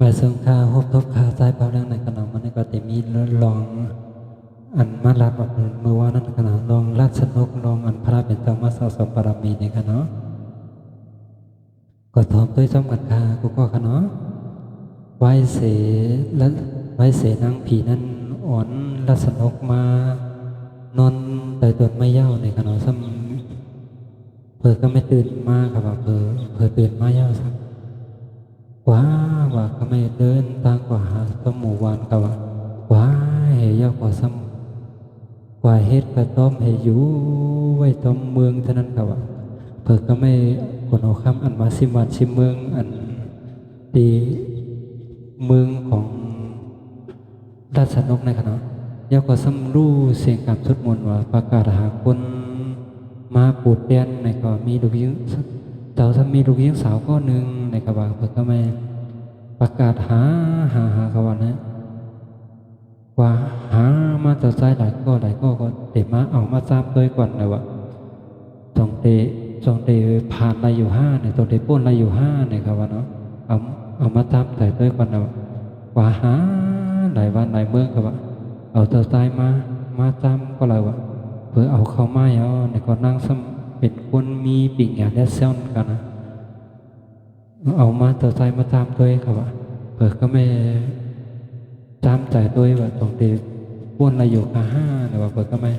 มาเสริงข้าฮบทบข้าใจเปล่าเรื่องในขนมมันก็แต่มีลองอันมาลัดออกเมื่อว่านั้นขนาดลองลัดสนุกลองอันพระเป็นเจ้ามาสะสมบารมีในขณะก็ทอมด้วยสมกันข้ากูก็ขณะไว้เสและไว้เสนางผีนั้นอ่อนลัดสนุกมานอนแต่ตนไม่เย้าในขณะซ้ำเพอก็ไม่ตื่นมากครับเพอตื่นมาเย้าสัก ว่าก็ไม่เดินทางกว่าหาสมหมู่วานก็ว่าเหยากว่าซ้ำกว่าเฮ็ดกระต้อมเหอยู่ไว้ต้อมเมืองเท่านั้นก็ว่าเพิ่ก็ไม่คนเอาคำอันมาซิมวันซิมเมืองอันตีเมืองของราชนกในขณะยากกว่าซ้ำรู้เสียงการสุดมนต์ว่าประกาศหาคนมาปูดเตียนในก็มีลูกยิงเจ้าถ้ามีลูกยิงสาวก็หนึ่งในกระบะเพิ่ก็ไม่ ประกาศหาเขาว่านะว่าหามาต่อใจหลายก็เตะมาเอามาซ้ำด้วยก่อนเลยว่าจองเตะผ่านอะไรอยู่ห้าเนี่ยจองเตะป้นอะไรอยู่ห้าเนี่ยครับว่าเนาะเอามาซ้ำใส่ด้วยก่อนเลยว่าหาหลายวันหลายเมืองครับว่าเอาต่อใจมาซ้ำก็เลยว่าเพื่อเอาเข้าไม้เอาเนี่ยก็นั่งซ้ำเป็นคนมีปิ่งอย่างแดดเซลกันนะ เอามาต่อใจมาตามตัวครับว่าเปิดก็ไม่ตามใจตัวว่าตรงตีป้วนอะไรอยู่กับห้าเนี่ยว่าเปิดก็ไม่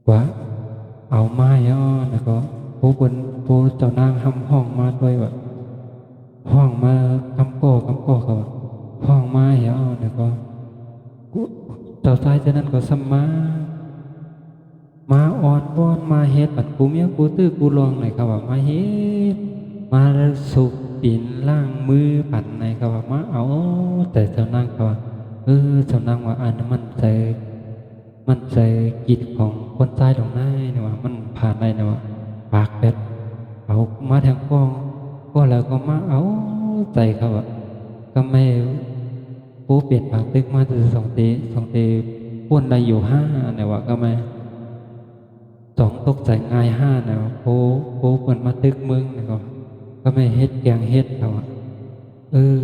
ว่าเอาไม้ย่อแล้วก็ผู้เจ้านางห้องมาด้วยว่าห้องมาคำก่อเขาว่าห้องมาย่อแล้วก็เจ้าชายเจ้านั้นก็สัมมาอ่อนวอนมาเฮ็ดปัดกูเมียกูตื้อกูลองไหนครับว่ามาเฮ็ด มาสุกปีนล่างมือปั่นในเขาว่ามาเอาแต่เจ้านั่งเขาว่าเจ้านั่งว่าอันนั้นมันใจกิจของคนใต้ตรงนั้นเนี่ยว่ามันผ่านในเนี่ยว่าปากเป็ดเอามาแทงกองก็แล้วก็มาเอาใจเขาว่าก็ไม่ปูเปลี่ยนปากตึกมาจะสองตีพ่นได้อยู่ห้าเนี่ยว่าก็ไม่สองตกใจง่ายห้าเนี่ยว่าโปเปิดมาตึกมึงเนี่ยก็ไม่เฮ็ดแกงเฮ็ดเขาอะเออ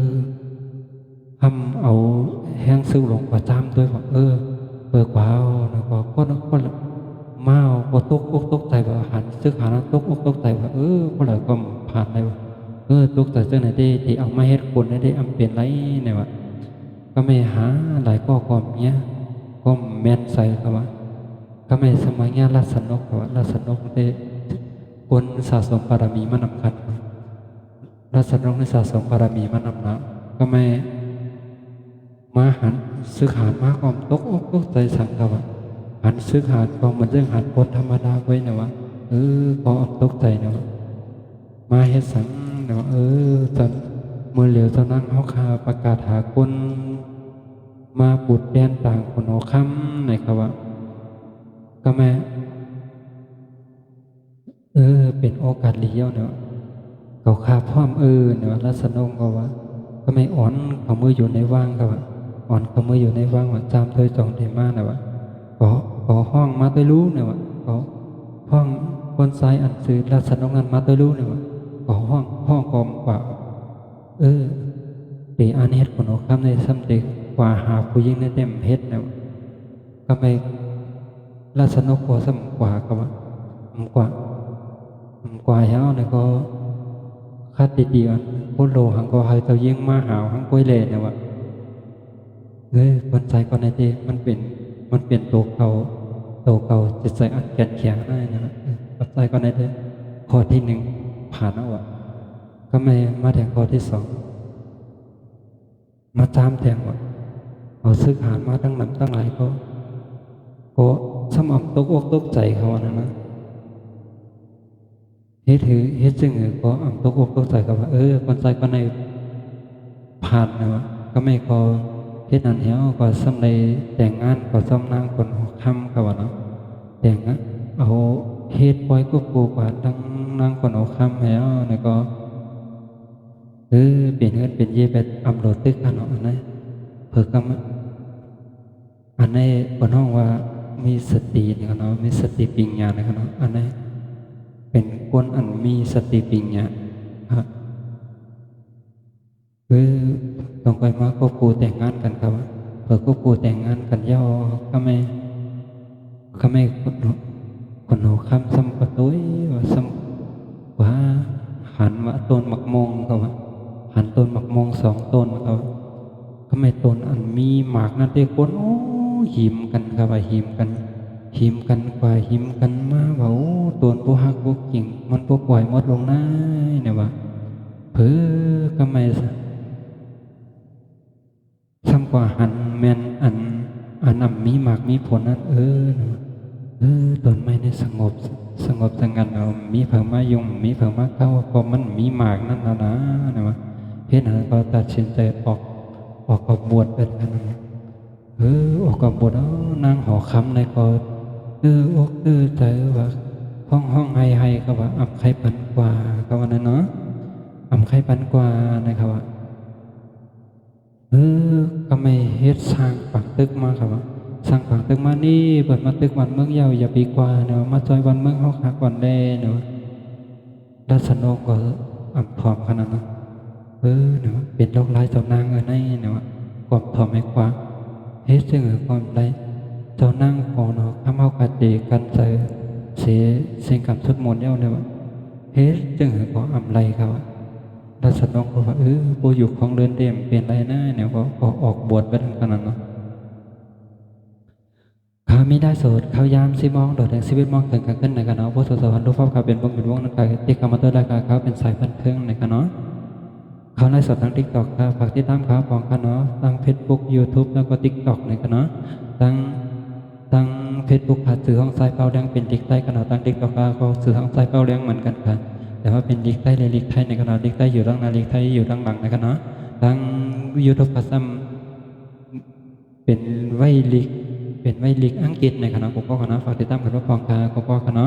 ทำเอาแห้งซื้อหลงประจำด้วยว่าเปิดกว่าเอาแล้วก็มาเอาก็ตกใจว่าหันซื้อหาแล้วตกใจว่าก็เลยก็ผ่านเลยว่าตกใจเจ้าไหนได้ที่เอามาเฮ็ดคนได้อำเปลี่ยนไรเนี่ยว่าก็ไม่หาหลายก็เนี้ยก็แม่นใส่เขาว่าก็ไม่สมัยเงี้ยราชนกเขาว่าราชนกได้คนสะสมบารมีมันนำคัญ รัศดรในสะสมบารมีมานำนะก็ไม่มาหันซึกหานมาความตกใจสั่งกับว่าหันซึกหานความมันเรื่องหันปนธรรมดาไว้นะวะก็ตกใจนะวะมาเฮ็ดสังนะวะจนเมื่อเหลียวตอนนั้นเขาคาประกาศหาคนมาปุดแดนต่างคนเอาคำในครับว่าก็แม่เป็นโอกาสเลี้ยวเนาะ เขาขาพร้อมเนี่ยว่าลักษณะก็ว่าก็ไม่อ่อนเขามืออยู่ในว่างก็ว่าอ่อนเขามืออยู่ในว่างว่าจามโดยจองเดมาเนี่ยว่าก็ห้องมาด้วยรู้เนี่ยว่าก็ห้องคนซ้ายอันซื้อลักษณะงานมาด้วยรู้เนี่ยว่าก็ห้องกอมกว่าตีอันเฮ็ดคนเอาคำในซ้ำเด็กกว่าหาผู้ยิ่งในเต็มเฮ็ดเนี่ยก็ไม่ลักษณะกว่าซ้ำกว่าก็ว่ากว่าเฮาเนี่ยก็ คาติเดียนพุทโลหังก็ให้เจ้ายิ่งมาหาวหังก้อยเล่เนี่ยว่าคนใจก่อนในที่มันเป็นตัวเก่าจิตใจอันแก่นแข็งได้นะคนใจก่อนในที่ข้อที่หนึ่งผ่านเอาก็ไม่มาแทงข้อที่สองมาตามแทงว่าเอาซึกหานมาตั้งหนำตั้งหลายก็ซ้ำอ่ำตกใจเขานะเฮ็ดซึ่งก็อ่ำตกใจกับว่าคนใจก็ในผ่านนะวะก็ไม่ก็เฮ็ดนั้นเหี่ยวก็สำในแต่งงานก็ซ้ำนางคนคำกับว่าเนาะแต่งเอาเฮ็ดปล่อยก็ปูกว่าดังนางคนเอาคำแล้วเนี่ยก็เปลี่ยนเงินเป็นเย่ไปอัพโหลดตึกกันเนาะอันนั้นเพิ่ก็อันนี้คนห้องว่ามีสติเนี่ยเนาะมีสติปัญญาเนี่ยเนาะอันนี้เป็นคนอันมีสติปัญญา ต้องไปมาควบคู่แต่งงานกันครับเผื่อควบคู่แต่งงานกันย่อก็ไม่คนหนูคำซ้ำประตุ้ยว่าซ้ำว่าหันว่าต้นมักมงครับว่าหันต้นมักมง2 ต้นครับก็ไม่ต้นอันมีหมากนั่นเด็กคนโอ้หิมกันครับว่าหิมกันกว่าหิมกันมาว่าโอ้ต้นผู้ฮักผู้กิ่งมันผู้ปล่อยหมดลงน้าเนี่ยว่าเพื่อก็ไม่ซ้ำกว่าหันแม่นอันมีหมากมีผลนั่นต้นไม้ในสงบสงัดเอามีเผิงมายุงมีเผิงมาเข้าพอมันมีหมากนั่นนะวะเพศนั้นก็ตัดสินใจออกบวชเป็นกันนั้นออกบวชนางหอคำในก็อกใจว่าห้องให้ก็ว่าอำไข่ปันกว่าก็ว่านั้นเนาะอำไข่ปันกว่านะครับว่าก็ไม่เฮ็ดสร้างปักตึกมาครับว่าสร้างปักตึกมานี่เปิดมาตึกวันเมืองยาวอย่าปีกว่าเนาะมาจอยวันเมืองเฮาคักวันแดเนาะดัชนกก็อำผอมขนาดนั้นเนาะเป็นโรคร้ายเจ้านางในเนาะความถ่อมให้กว่าเฮ็ดจึงความไรเจ้านางขอเนาะข้าเฮากะติกันใจเสียสิ่งกรรมสุดมนต์เย้าเนี่ยว่าเฮ็ดจึงขออำไรครับดัชนกก็ว่าบ่อยู่ของเรือนเต็มเป็นไรนะเนี่ยก็ออกบวชไปทั้งขนาดนั้นเขาไม่ได้โสดเขายามสิมองโดดแดงชีวิตมองถึงกันขึ้นในกันเนาะพวกสาวๆรูปภาพเขาเป็นวงนั่นก็ที่เขามาตัวรายการเขาเป็นสายบันเทิงในกันเนาะเขาไลฟ์สดทาง TikTok ครับฝากติดตามเขาของกันเนาะทาง Facebook YouTube แล้วก็ TikTok ในกันเนาะทาง Facebook ผ่านสื่อห้องสายเป้าแดงเป็นดิกใต้กันเนาะทาง TikTok ก็สื่อห้องสายเป้าแดงเหมือนกันค่ะแต่ว่าเป็นดิกใต้เลยดิกไทยในกันเนาะดิกใต้อยู่ด้านหน้าดิกไทยอยู่ด้านหลังในกันเนาะทาง YouTube ก็ซ้ำเป็นไวลิกอังกฤษในคณะของพ่อคณะฝากติดตามกันว่าปองคาของพ่อคณะ